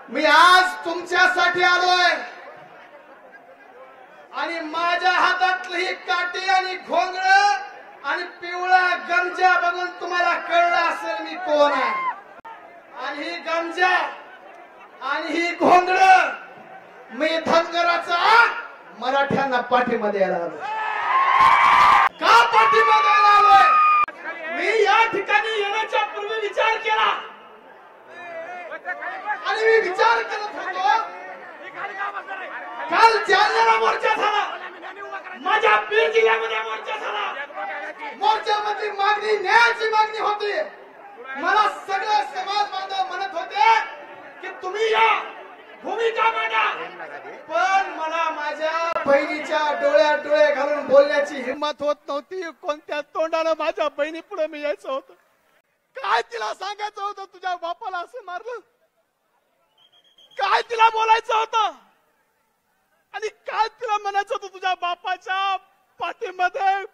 मी आज तुमच्यासाठी आलोय आणि माझ्या हातातली ही काठी आणि घोंगड आणि पिवळा गमजा बघून तुम्हाला कळलं असेल मी कोण आहे। आणि ही गमजा आणि ही घोंगड मी धनगराचा मराठ्यांना पाठीमध्ये आलोय। का पाठीमध्ये आलोय? मी या ठिकाणी येण्याच्या पूर्वी विचार केला आणि मी विचार करत होतो, काल जालन्याला मोर्चा झाला, माझ्या बीड जिल्ह्यामध्ये मोर्चा झाला। मोर्चामध्ये मागणी, न्यायाची मागणी होती। मला सगळे समाज बांधव म्हणत होते की तुम्ही या, भूमिका मांडा, पण मला माझ्या बहिणीच्या डोळ्यात डोळे घालून बोलण्याची हिंमत होत नव्हती। कोणत्या तोंडाने माझ्या बहिणी पुढे मी यायचं होतं? काय तिला सांगायचं होतं? तुझ्या बापाला असं मारलं? काय तिला बोलायचं होतं? आणि काय तिला म्हणायचं होतं? तुझ्या बापाच्या पाठीमध्ये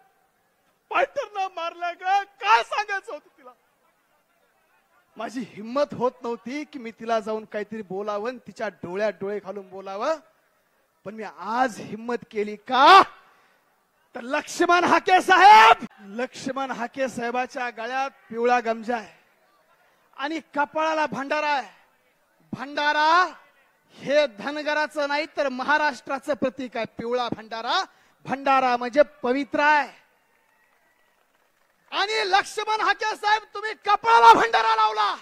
फायटरनं मारलं ग? काय सांगायचं होतं तिला? माझी हिम्मत होत नव्हती की मी तिला जाऊन काहीतरी बोलावं, तिच्या डोळ्यात डोळे घालून बोलावं, पण मी आज हिम्मत केली। का तर लक्ष्मण हाके साहेबाच्या गळ्यात पिवळा गमजा आहे आणि कपाळाला भंडारा आहे। भंडारा हे धनगराचं नाही तर महाराष्ट्राचं प्रतीक आहे। पिवळा भंडारा, भंडारा म्हणजे पवित्र आहे। आणि लक्ष्मण हाके साहेब, तुम्ही कपाळाला भंडारा लावला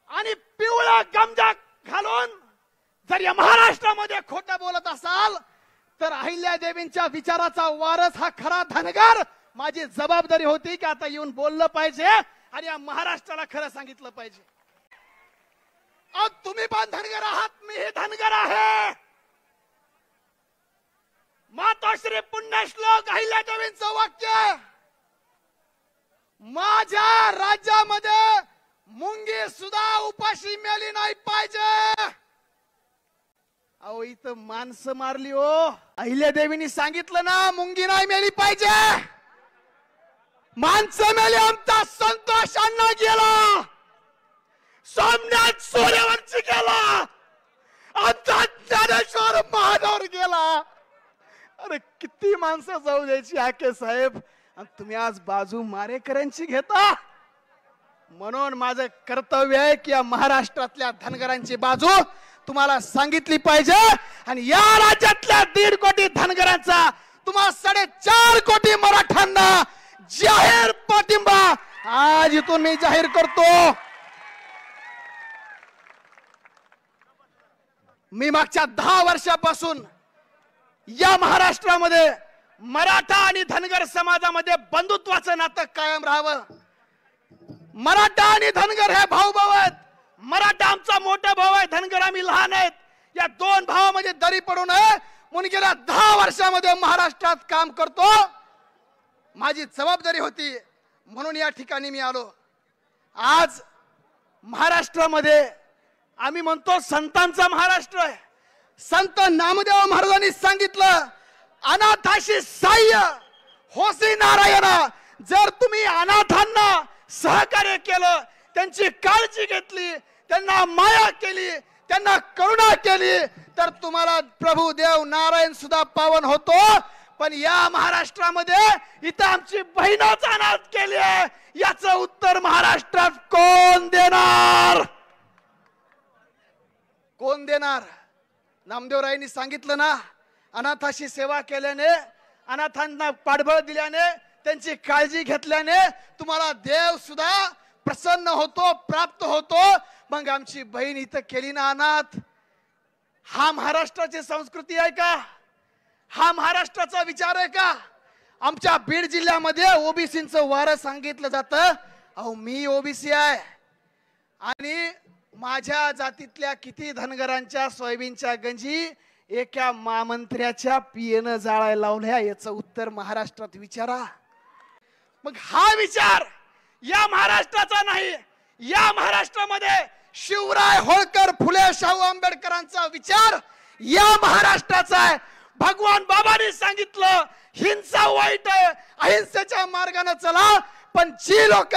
आणि पिवळा गमजा घालून जर या महाराष्ट्रामध्ये खोटं बोलत असाल तर अहिल्यादेवींच्या विचाराचा वारस हा खरा धनगर। माझी जबाबदारी होती की आता येऊन बोललं पाहिजे आणि या महाराष्ट्राला खरं सांगितलं पाहिजे। आज तुम्ही पण धनगर आहात, मी हे धनगर आहे। मातोश्री पुण्यश्लोक अहिल्यादेवींचं वाक्य, माझ्या राज्यामध्ये मुंगी सुद्धा उपाशी मेली नाही पाहिजे। अहो इथं माणसं मारली हो, अहिल्यादेवींनी सांगितलं ना मुंगी नाही मेली पाहिजे। माणसं मेली, आमचा संतोष अण्णा गेला, सोमनाथ सूर्यवंशी गेला, आमचा ज्ञानेश्वर महादेव गेला। अरे किती माणसं जाऊ द्यायची हाके साहेब, आणि तुम्ही आज बाजू मारेकऱ्यांची घेता। म्हणून माझं कर्तव्य आहे की या महाराष्ट्रातल्या धनगरांची बाजू तुम्हाला सांगितली पाहिजे आणि या राज्यातल्या 1.5 कोटी धनगरांचा तुम्हाला 4.5 कोटी मराठ्यांना जाहीर पाठिंबा आज इथून मी जाहीर करतो। मी मागच्या 10 वर्षापासून या महाराष्ट्रामध्ये मराठा आणि धनगर समाजामध्ये बंधुत्वाचं नातं कायम राहावं। मराठा आणि धनगर हे भाऊ भाऊ आहेत। मराठा आमचा मोठा भाऊ आहे, धनगर आम्ही लहान आहेत। या 2 भावामध्ये दरी पडू नये म्हणून गेल्या 10 वर्षामध्ये महाराष्ट्रात काम करतो। माझी जबाबदारी होती म्हणून या ठिकाणी मी आलो। आज महाराष्ट्रामध्ये आम्ही म्हणतो संतांचा महाराष्ट्र आहे। संत नामदेव महाराजांनी सांगितलं, अनाथाशी सहाय्य होसी नारायणा। जर तुम्ही अनाथांना सहकार्य केलं, त्यांची काळजी घेतली, त्यांना माया केली, त्यांना करुणा केली तर तुम्हाला प्रभू देव नारायण सुद्धा पावन होतो। पण या महाराष्ट्रामध्ये इथं आमची बहिणच अनाथ केली आहे, याचं उत्तर महाराष्ट्रात कोण देणार? कोण देणार? नामदेवरायांनी सांगितलं ना, अनाथाशी सेवा केल्याने, अनाथांना पाठबळ दिल्याने, त्यांची काळजी घेतल्याने तुम्हाला देव सुद्धा प्रसन्न होतो, प्राप्त होतो। मग आमची बहीण इथं केली ना अनाथ। हा महाराष्ट्राची संस्कृती आहे का? हा महाराष्ट्राचा विचार आहे का? आमच्या बीड जिल्ह्यामध्ये ओबीसींचं वारं सांगितलं जातं। अहो मी ओबीसी आहे आणि माझ्या जातीतल्या किती धनगरांच्या सोयाबीनच्या गंजी एका महामंत्र्याच्या पियेनं जाळायला लावल्या, याचं उत्तर महाराष्ट्रात विचारा। मग हा विचार या महाराष्ट्राचा नाही, या महाराष्ट्रामध्ये शिवराय होळकर, फुले शाहू आंबेडकरांचा विचार या महाराष्ट्राचा आहे। भगवान बाबांनी सांगितलं, हिंसा वाईट आहे, अहिंसेच्या मार्गाने चला, पण जी लोक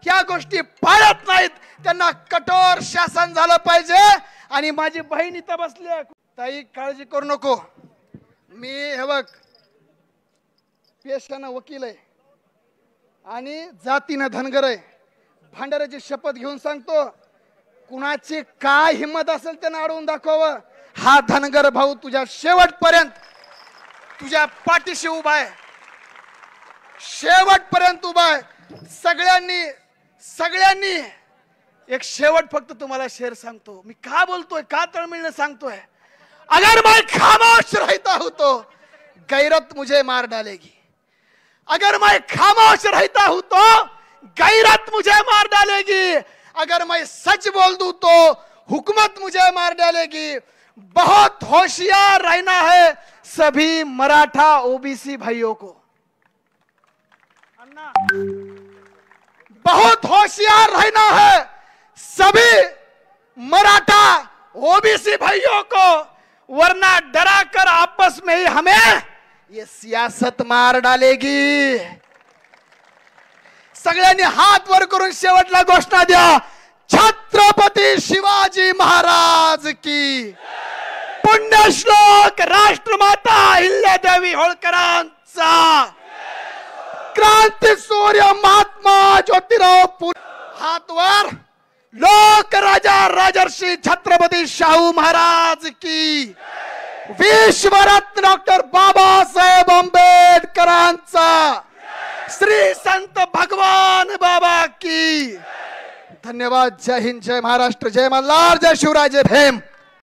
त्या गोष्टी पाळत नाहीत त्यांना कठोर शासन झालं पाहिजे। आणि माझी बहीण इथं बसली आहे, ताई काळजी करू नको, मी हे बघ पेशानं वकील आहे आणि जातीनं धनगर आहे। भांडाऱ्याची शपथ घेऊन सांगतो, कुणाची काय हिम्मत असेल त्यानं अडवून दाखवावं। हा धनगर भाऊ तुझ्या शेवटपर्यंत तुझ्या पाठीशी उभा आहे, शेवटपर्यंत उभा आहे। सगळ्यांनी एक शेवट फक्त तुम्हाला शेर सांगतो, मी का बोलतोय, का तळमळीने सांगतोय। अगर मैं खामोश रहता हूं तो गैरत मुझे मार डालेगी, अगर मैं खामोश रहता हूं तो गैरत मुझे मार डालेगी, अगर मैं सच बोल दूं तो हुकूमत मुझे मार डालेगी। बहुत होशियार रहना है सभी मराठा ओबीसी भाइयों को, अन्ना बहुत होशियार रहना है सभी मराठा ओबीसी भाइयों को, वरना डरा कर आपस में ही हमें ये सियासत मार डालेगी। सगळ्यांनी हात वर करून शेवटला घोषणा द्या, छत्रपती शिवाजी महाराज की, पुण्यश्लोक राष्ट्रमाता अहिल्यादेवी होळकरांचा, क्रांती सूर्य महात्मा ज्योतिराव फुले, हात वर, लोक राजा राजर्षी छत्रपती शाहू महाराज की, विश्वरत्न डॉक्टर बाबासाहेब आंबेडकरांचा, श्री संत भगवान बाबा की। धन्यवाद। जय हिंद, जय महाराष्ट्र, जय मल्हार, जय शिवराय, जय भीम।